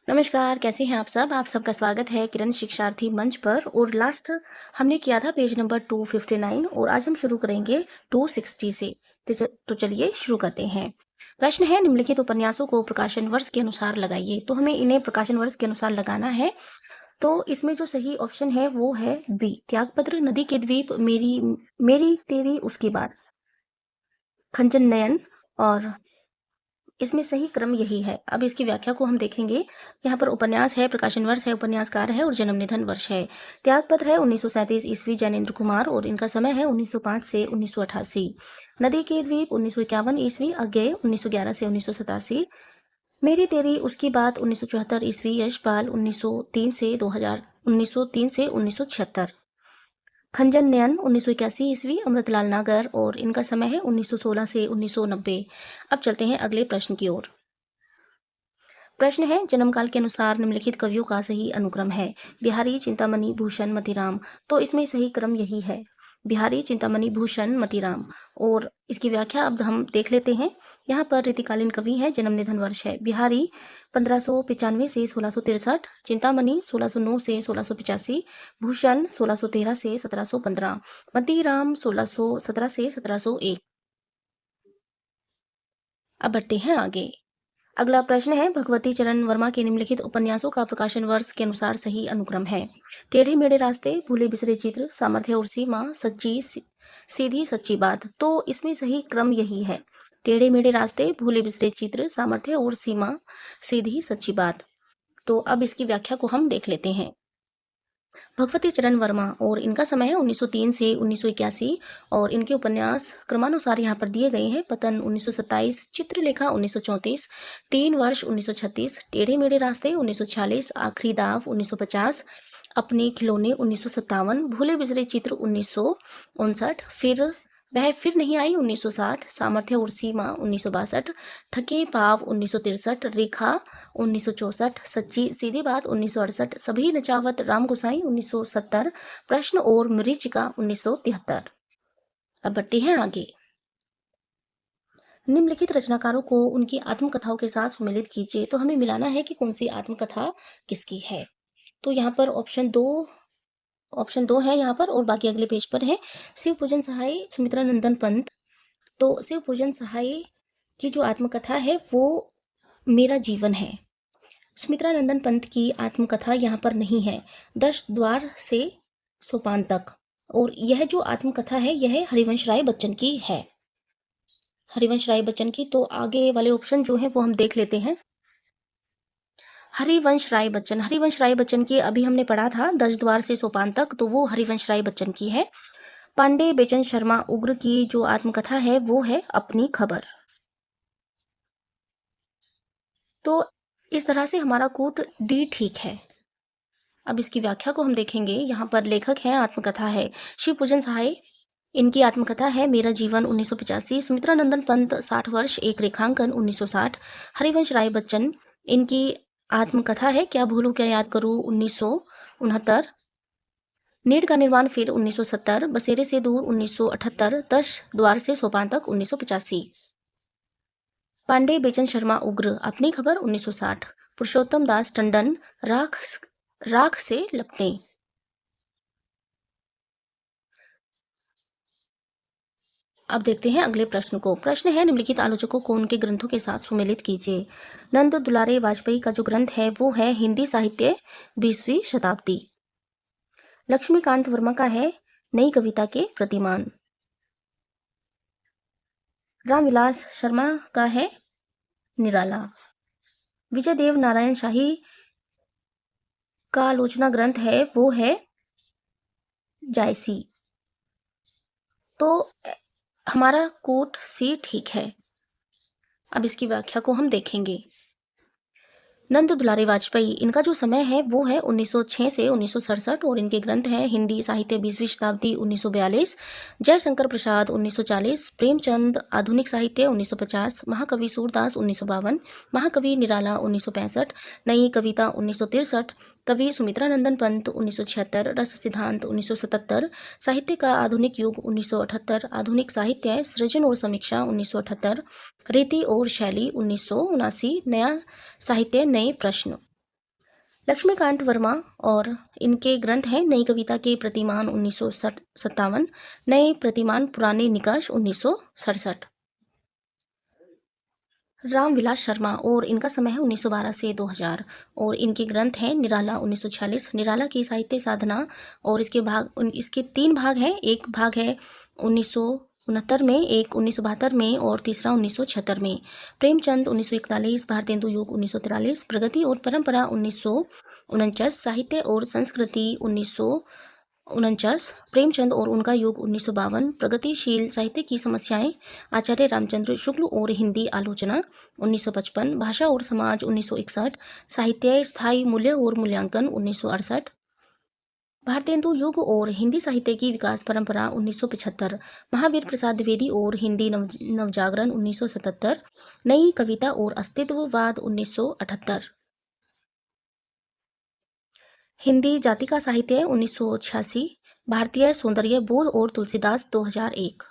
नमस्कार, कैसे हैं आप सब? आप सबका स्वागत है किरण शिक्षार्थी मंच पर। और लास्ट हमने किया था पेज नंबर 259 और आज हम शुरू करेंगे 260 से। तो चलिए शुरू करते हैं। प्रश्न है, निम्नलिखित उपन्यासों को प्रकाशन वर्ष के अनुसार लगाइए। तो हमें इन्हें प्रकाशन वर्ष के अनुसार लगाना है। तो इसमें जो सही ऑप्शन है वो है बी, त्यागपत्र, नदी के द्वीप, मेरी मेरी तेरी उसकी बात, खंजन नयन। और इसमें सही क्रम यही है। अब इसकी व्याख्या को हम देखेंगे। यहाँ पर उपन्यास है, प्रकाशन वर्ष है, उपन्यासकार है और जन्म निधन वर्ष है। त्यागपत्र है 1937 ईस्वी, जैनेन्द्र कुमार, और इनका समय है 1905 से 1988। नदी के द्वीप 1951 ईस्वी, अज्ञेय 1911 से 1987। मेरी तेरी उसकी बात 1974 ईस्वी, यशपाल 1903 से 2000, 1903 से 1976। खंजन नयन 1981 ईस्वी, अमृतलाल नागर, और इनका समय है 1916 से 1990। अब चलते हैं अगले प्रश्न की ओर। प्रश्न है, जन्मकाल के अनुसार निम्नलिखित कवियों का सही अनुक्रम है। बिहारी, चिंतामणि, भूषण, मतीराम। तो इसमें सही क्रम यही है, बिहारी, चिंतामणि, भूषण, मतीराम। और इसकी व्याख्या अब हम देख लेते हैं। यहाँ पर रीतिकालीन कवि है, जन्म निधन वर्ष है। बिहारी 1595 से 1663, चिंतामणि 1609 से 1685, भूषण 1613 से 1715, मतीराम 1617 से 1701। अब बढ़ते हैं आगे। अगला प्रश्न है, भगवती चरण वर्मा के निम्नलिखित उपन्यासों का प्रकाशन वर्ष के अनुसार सही अनुक्रम है। टेढ़े मेढ़े रास्ते, भूले बिसरे चित्र, सामर्थ्य और सीमा, सीधी सच्ची बात। तो इसमें सही क्रम यही है, टेढ़े मेढ़े रास्ते, भूले बिसरे चित्र, सामर्थ्य और सीमा, सीधी सच्ची बात। तो अब इसकी व्याख्या को हम देख लेते हैं। भगवती चरण वर्मा, और इनका समय है 1903 से 1981, और इनके उपन्यास क्रमानुसार यहाँ पर दिए गए हैं। पतन 1927, चित्रलेखा 1934, 3 वर्ष 1936, टेढ़े मेढ़े रास्ते 1946, आखिरी दाव 1950, अपने खिलौने 1957, भूले बिसरे चित्र 1959, वह फिर नहीं आई 1960, सामर्थ्य और सीमा 1962, थके पाव 1963, रेखा 1964, सच्ची सीधी बात 1968, सभी नचावत राम गोसाई 1970, प्रश्न और मरीचिका 1973। अब बढ़ते हैं आगे। निम्नलिखित रचनाकारों को उनकी आत्मकथाओं के साथ सुमेलित कीजिए। तो हमें मिलाना है कि कौन सी आत्मकथा किसकी है। तो यहाँ पर ऑप्शन दो है यहाँ पर, और बाकी अगले पेज पर है। शिव पूजन सहाय, सुमित्रा नंदन पंत। तो शिव पूजन सहाय की जो आत्मकथा है वो मेरा जीवन है। सुमित्रा नंदन पंत की आत्मकथा यहाँ पर नहीं है, 10 द्वार से सोपान तक। और यह जो आत्मकथा है यह हरिवंश राय बच्चन की है, हरिवंश राय बच्चन की। तो आगे वाले ऑप्शन जो है वो हम देख लेते हैं। हरिवंश राय बच्चन की अभी हमने पढ़ा था, 10 द्वार से सोपान तक, तो वो हरिवंश राय बच्चन की है। पांडे बेचन शर्मा उग्र की जो आत्मकथा है वो है अपनी खबर। तो इस तरह से हमारा कोट डी ठीक है। अब इसकी व्याख्या को हम देखेंगे। यहाँ पर लेखक है, आत्मकथा है शिव पूजन सहाय, इनकी आत्मकथा है मेरा जीवन 1985। सुमित्रा नंदन पंत 60 वर्ष एक रेखांकन 1960। हरिवंश राय बच्चन, इनकी आत्मकथा है क्या भूलूं क्या याद करूं 1969। नीड का निर्माण फिर 1970, बसेरे से दूर 1978, 10 द्वार से सोपान तक 1985। पांडे बेचन शर्मा उग्र, अपनी खबर 1960। पुरुषोत्तम दास टंडन, राख से लपटें। अब देखते हैं अगले प्रश्न को। प्रश्न है, निम्नलिखित आलोचकों को उनके ग्रंथों के साथ सुमेलित कीजिए। नंद दुलारे वाजपेयी का जो ग्रंथ है वो है हिंदी साहित्य 20वीं शताब्दी। लक्ष्मीकांत वर्मा का है नई कविता के प्रतिमान। रामविलास शर्मा का है निराला। विजय देव नारायण शाही का आलोचना ग्रंथ है वो है जायसी। तो हमारा कोट सी ठीक है। अब इसकी व्याख्या को हम देखेंगे। नंद दुलारे वाजपेयी, इनका जो समय है वो है 1906 से 1967, और इनके ग्रंथ हैं हिंदी साहित्य 20वीं शताब्दी 1942, जयशंकर प्रसाद 1940, प्रेमचंद आधुनिक साहित्य 1950, महाकवि सूरदास 1952, महाकवि निराला 1965, नई कविता 1963, कवि सुमित्रा नंदन पंत 1976, रस सिद्धांत 1977, साहित्य का आधुनिक युग 1978, आधुनिक साहित्य सृजन और समीक्षा 1978, रीति और शैली 1979, नया साहित्य नए प्रश्न लक्ष्मीकांत वर्मा और इनके ग्रंथ हैं नई कविता के प्रतिमान 1957, नए प्रतिमान पुराने निकष 1967। रामविलास शर्मा और इनका समय है 1912 से 2000 और इनके ग्रंथ हैं निराला 1946, निराला की साहित्य साधना। और इसके 3 भाग हैं, एक भाग है 1969 में, एक 1972 में और तीसरा 1976 में। प्रेमचंद 1941, भारतेंदु युग 1943, प्रगति और परंपरा 1949, साहित्य और संस्कृति 1949, प्रेमचंद और उनका युग 1952, प्रगतिशील साहित्य की समस्याएं आचार्य रामचंद्र शुक्ल और हिंदी आलोचना 1955, भाषा और समाज 1961, साहित्य स्थायी मूल्य और मूल्यांकन 1968, भारतेंदु युग और हिंदी साहित्य की विकास परंपरा 1975, महावीर प्रसाद द्विवेदी और हिंदी नवजागरण 1977, नई कविता और अस्तित्ववाद 1978, हिंदी जाति का साहित्य 1986, भारतीय सौंदर्य बोध और तुलसीदास 2001।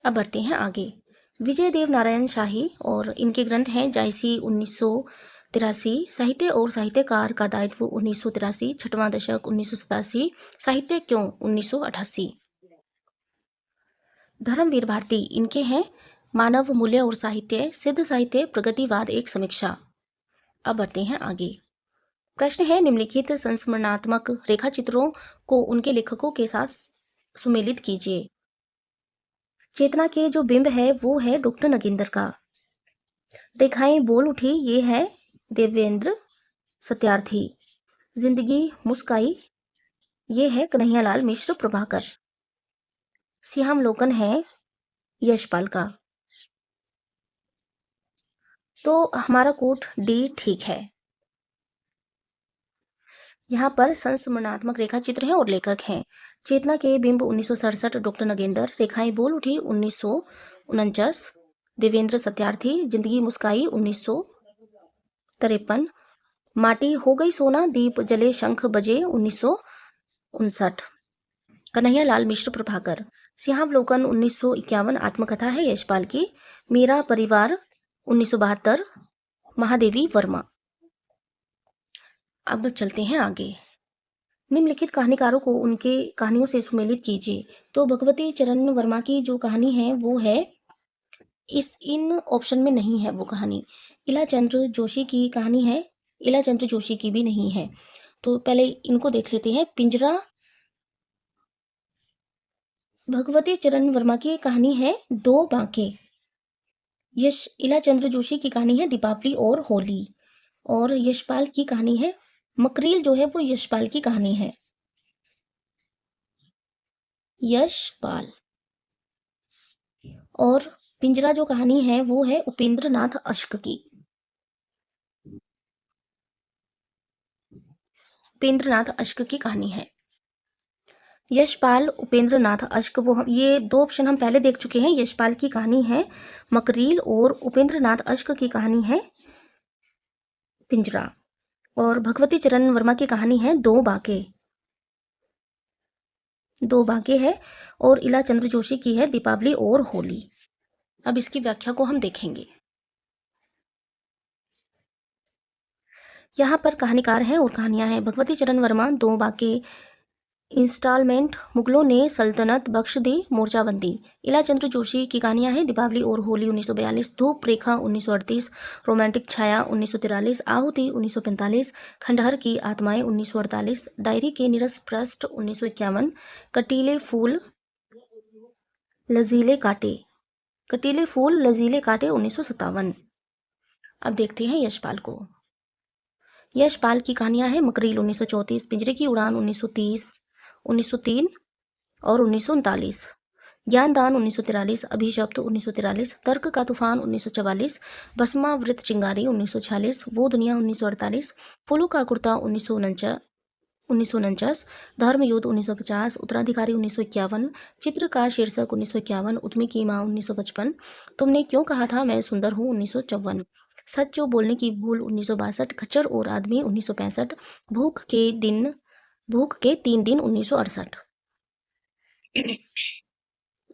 अब बढ़ते हैं आगे। विजय देव नारायण शाही और इनके ग्रंथ हैं जायसी 1983, साहित्य और साहित्यकार का दायित्व 1983, छठवां दशक 1987, साहित्य क्यों 1988। धर्मवीर भारती, इनके हैं मानव मूल्य और साहित्य, सिद्ध साहित्य, प्रगतिवाद एक समीक्षा। अब बढ़ते हैं आगे। प्रश्न है निम्नलिखित संस्मरणात्मक रेखा चित्रों को उनके लेखकों के साथ सुमेलित कीजिए। चेतना के जो बिंब है वो है डॉक्टर नगेंद्र का। रेखाएं बोल उठी, ये है देवेंद्र सत्यार्थी। जिंदगी मुस्काई, ये है कन्हैयालाल मिश्र प्रभाकर। सियामलोकन है यशपाल का। तो हमारा कोट डी ठीक है। यहाँ पर संस्मरणात्मक रेखा चित्र है और लेखक हैं चेतना के बिंब 1967 डॉक्टर नगेंद्र, रेखाएं बोल उठी 1949 देवेंद्र सत्यार्थी, जिंदगी मुस्काई 1953, माटी हो गई सोना दीप जले शंख बजे 1959, कन्हैयालाल मिश्र प्रभाकर। सिंहावलोकन 1951 आत्मकथा है यशपाल की। मेरा परिवार 1972 महादेवी वर्मा। अब चलते हैं आगे। निम्नलिखित कहानीकारों को उनके कहानियों से सुमेलित कीजिए। तो भगवती चरण वर्मा की जो कहानी है वो है इन ऑप्शन में नहीं है वो कहानी। इलाचंद्र जोशी की कहानी है, इलाचंद्र जोशी की भी नहीं है। तो पहले इनको देख लेते हैं। पिंजरा, भगवती चरण वर्मा की कहानी है दो बांके। इलाचंद्र जोशी की कहानी है दीपावली और होली। और यशपाल की कहानी है मकरील, जो है वो यशपाल की कहानी है, यशपाल। और पिंजरा जो कहानी है वो है उपेंद्र नाथ अश्क की, उपेंद्र नाथ अश्क की कहानी है। यशपाल, उपेंद्र नाथ अश्क, वो ये दो ऑप्शन हम पहले देख चुके हैं। यशपाल की कहानी है मकरील और उपेंद्र नाथ अश्क की कहानी है पिंजरा। और भगवती चरण वर्मा की कहानी है दो बांके, दो बांके है। और इलाचंद्र जोशी की है दीपावली और होली। अब इसकी व्याख्या को हम देखेंगे। यहाँ पर कहानीकार हैं और कहानियां हैं। भगवती चरण वर्मा दो बांके इंस्टॉलमेंट, मुगलों ने सल्तनत बख्श दी, मोर्चाबंदी। इलाचंद्र जोशी की कहानियां हैं दीपावली और होली 1942, धूप रेखा 1938, रोमांटिक छाया 1943, आहुति 1945, खंडहर की आत्माएं 1948, डायरी के निरस पृष्ठ 1951, कटीले फूल लजीले कांटे, कटीले फूल लजीले कांटे 1957। अब देखते हैं यशपाल को। यशपाल की कहानियां हैं मकरील 1934, पिंजरे की उड़ान 1930, 1903 और 1939, ज्ञानदान 1943, अभिशप्त 1943, तर्क का तूफान 1944, भस्मावृत चिंगारी 1946, वो दुनिया 1948, फूलों का कुर्ता 1949, धर्म युद्ध 1950, उत्तराधिकारी 1951, चित्र का शीर्षक 1951, उद्यमी की मां 1955, तुमने क्यों कहा था मैं सुंदर हूँ 1954, सच जो बोलने की भूल 1962, खच्चर और आदमी 1965, भूख के 3 दिन 1968।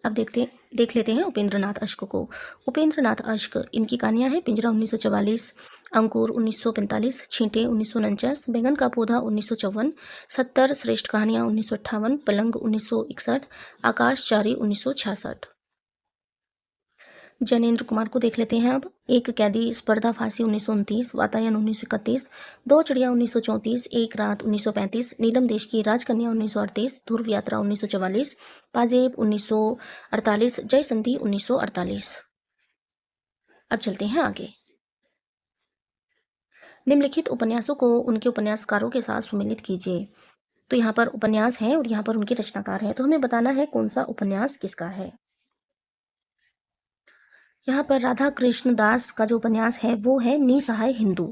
अब देख लेते हैं उपेंद्र नाथ अश्क को। उपेंद्र नाथ अश्क, इनकी कहानियां हैं पिंजरा 1944, अंकुर 1945, छींटे 1949, बैंगन का पौधा 1954, 70 श्रेष्ठ कहानियां 1958, पलंग 1961, आकाशचारी 1966। जैनेन्द्र कुमार को देख लेते हैं अब। एक कैदी, स्पर्धा फांसी 1929, वातायन 1931, दो चिड़िया 1934, एक रात 1935, नीलम देश की राजकन्या 1938, ध्रुव यात्रा 1944, पाजेब 1948, जय संधि 1948। अब चलते हैं आगे। निम्नलिखित उपन्यासों को उनके उपन्यासकारों के साथ सुमेलित कीजिए। तो यहाँ पर उपन्यास है और यहाँ पर उनके रचनाकार है, तो हमें बताना है कौन सा उपन्यास किसका है। यहाँ पर राधा कृष्ण दास का जो उपन्यास है वो है निसहाय हिंदू।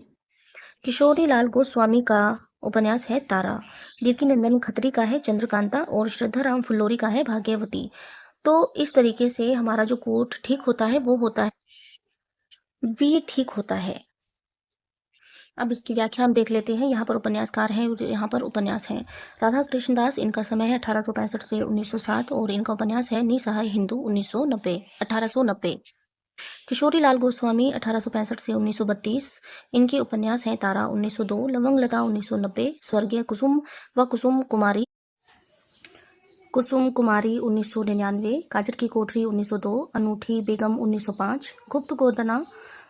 किशोरी लाल गोस्वामी का उपन्यास है तारा। देवकीनंदन खत्री का है चंद्रकांता और श्रद्धाराम फुल्लोरी का है भाग्यवती। तो इस तरीके से हमारा जो कोट ठीक होता है वो होता है बी ठीक होता है। अब इसकी व्याख्या हम देख लेते हैं। यहाँ पर उपन्यासकार है और यहाँ पर उपन्यास है। राधा कृष्णदास, इनका समय है 1865 से 1907 और इनका उपन्यास है निसहाय हिंदू 1890। किशोरी लाल गोस्वामी 1865 से 1932, इनके उपन्यास हैं तारा 1902, लवंग लता 1990, स्वर्गीय कुसुम व कुसुम कुमारी 1999, काजर की कोठरी 1902, अनूठी बेगम 1905, गुप्त गोदना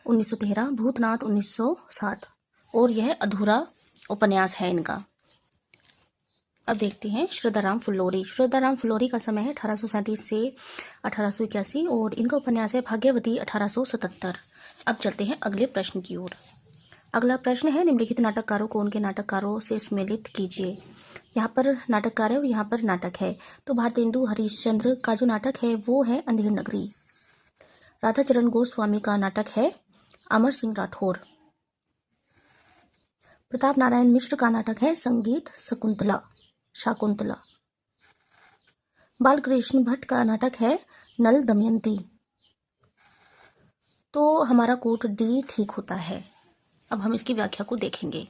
1913, भूतनाथ 1907 और यह अधूरा उपन्यास है इनका। अब देखते हैं श्रद्धाराम फुल्लोरी। श्रद्धाराम फुल्लोरी का समय है 1837 से 1881 और इनका उपन्यास है भाग्यवती 1877। अब चलते हैं अगले प्रश्न की ओर। अगला प्रश्न है निम्नलिखित नाटककारों को उनके नाटककारों से सुमेलित कीजिए। यहाँ पर नाटककार है और यहाँ पर नाटक है। तो भारतेंदु हरिश्चंद्र का जो नाटक है वो है अंधेर नगरी। राधाचरण गोस्वामी का नाटक है अमर सिंह राठौर। प्रताप नारायण मिश्र का नाटक है संगीत शाकुंतला। बालकृष्ण भट्ट का नाटक है नल दमयंती। तो हमारा कोट डी ठीक होता है। अब हम इसकी व्याख्या को देखेंगे।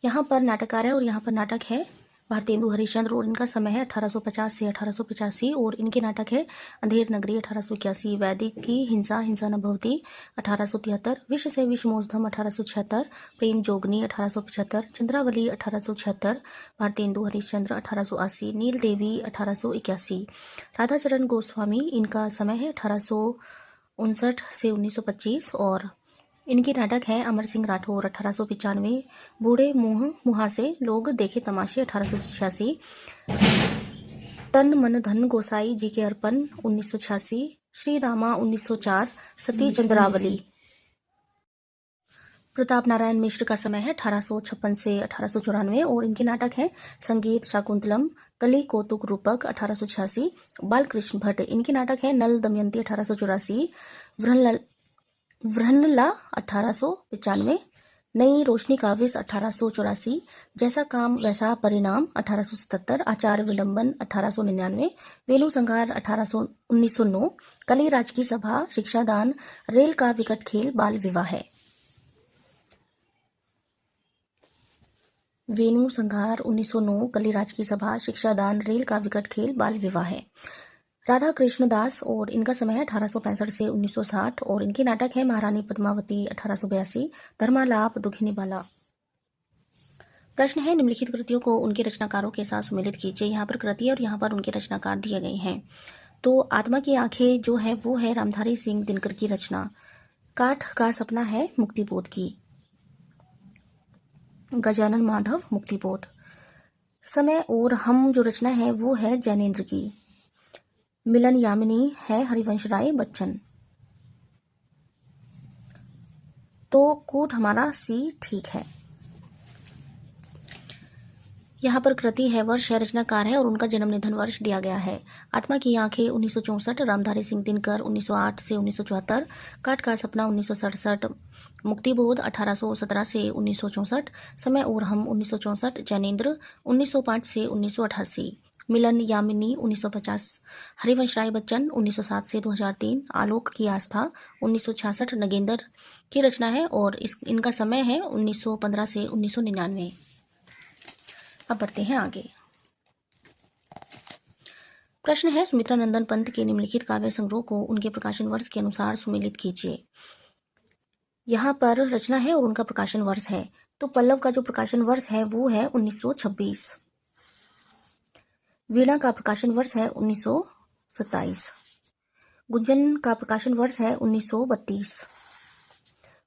यहाँ पर नाटककार है और यहाँ पर नाटक है भारतेंदु हरिश्चंद्र और इनका समय है 1850 से 1885 और इनके नाटक है अंधेर नगरी 1881, वैदिक की हिंसा न भवती 1873, विश्व से विषमोजधम 1876, प्रेम जोगनी 1875, चंद्रावली 1876, भारतेंदु हरिश्चंद्र 1880, नील देवी 1881। राधाचरण गोस्वामी, इनका समय है 1859 से 1925 और इनके नाटक है अमर सिंह राठौर 1895, बूढ़े मुहासे लोग देखे तमाशे 1886, तन मन धन गोसाई जी के अर्पण 1986, श्री रामा 1904, सती चंद्रावली। प्रताप नारायण मिश्र का समय है 1856 से 1894 और इनके नाटक है संगीत शाकुंतलम, कली कौतुक रूपक 1886, बालकृष्ण भट्ट, इनके नाटक है नल दमयंती 1884, व्रहनला 1895, नई रोशनी का विष 1884, जैसा काम वैसा परिणाम 1877, आचार्य विडंबन 1899, वेणु संहार 1909, कली राज की सभा, शिक्षादान, रेल का विकट खेल, बाल विवाह है। वेणु संहार 1909, कली राज की सभा, शिक्षादान, रेल का विकट खेल, बाल विवाह है। राधा कृष्ण दास और इनका समय है 1865 से 1960 और इनके नाटक है महारानी पद्मावती 1882, धर्मालाप, दुखिनी बाला। प्रश्न है निम्नलिखित कृतियों को उनके रचनाकारों के साथ सुमेलित कीजिए। यहाँ पर कृति और यहाँ पर उनके रचनाकार दिए गए हैं। तो आत्मा की आंखें जो है वो है रामधारी सिंह दिनकर की रचना। काठ का सपना है मुक्तिबोध की, गजानन माधव मुक्तिबोध। समय और हम जो रचना है वो है जैनेन्द्र की। मिलन यामिनी है हरिवंश राय बच्चन। तो कोट हमारा सी ठीक है। यहाँ पर कृति है, वर्ष है, रचनाकार है और उनका जन्म निधन वर्ष दिया गया है। आत्मा की आंखें 1964, रामधारी सिंह दिनकर 1908 से 1974, काठ का सपना 1967, मुक्तिबोध 1817 से 1964, समय और हम 1964, जैनेन्द्र 1905 से 1988, मिलन यामिनी 1950, हरिवंश राय बच्चन 1907 से 2003, आलोक की आस्था 1966, नगेंद्र की रचना है और इनका समय है 1915 से 1999। अब बढ़ते हैं आगे। प्रश्न है सुमित्रा नंदन पंत के निम्नलिखित काव्य संग्रह को उनके प्रकाशन वर्ष के अनुसार सुमेलित कीजिए। यहाँ पर रचना है और उनका प्रकाशन वर्ष है। तो पल्लव का जो प्रकाशन वर्ष है वो है 1926। वीणा का प्रकाशन वर्ष है 1927। गुंजन का प्रकाशन वर्ष है 1932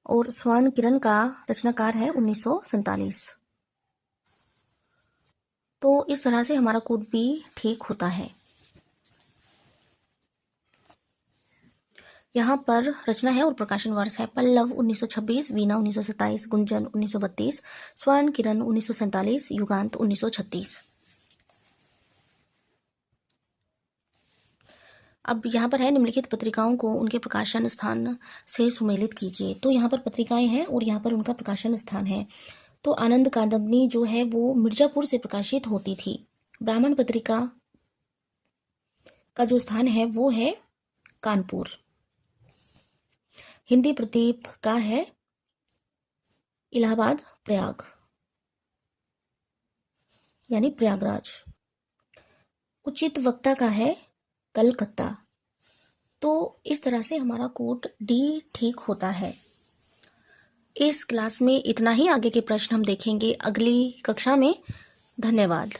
और स्वर्ण किरण का रचनाकार है 1947। तो इस तरह से हमारा कोड भी ठीक होता है। यहाँ पर रचना है और प्रकाशन वर्ष है। पल्लव 1926, वीणा 1927, गुंजन 1932, स्वर्ण किरण 1947, युगांत 1936। अब यहाँ पर है निम्नलिखित पत्रिकाओं को उनके प्रकाशन स्थान से सुमेलित कीजिए। तो यहाँ पर पत्रिकाएं हैं और यहाँ पर उनका प्रकाशन स्थान है। तो आनंद कादम्बनी जो है वो मिर्जापुर से प्रकाशित होती थी। ब्राह्मण पत्रिका का जो स्थान है वो है कानपुर। हिंदी प्रदीप का है इलाहाबाद प्रयाग यानी प्रयागराज। उचित वक्ता का है कलकत्ता। तो इस तरह से हमारा कोड डी ठीक होता है। इस क्लास में इतना ही। आगे के प्रश्न हम देखेंगे अगली कक्षा में। धन्यवाद।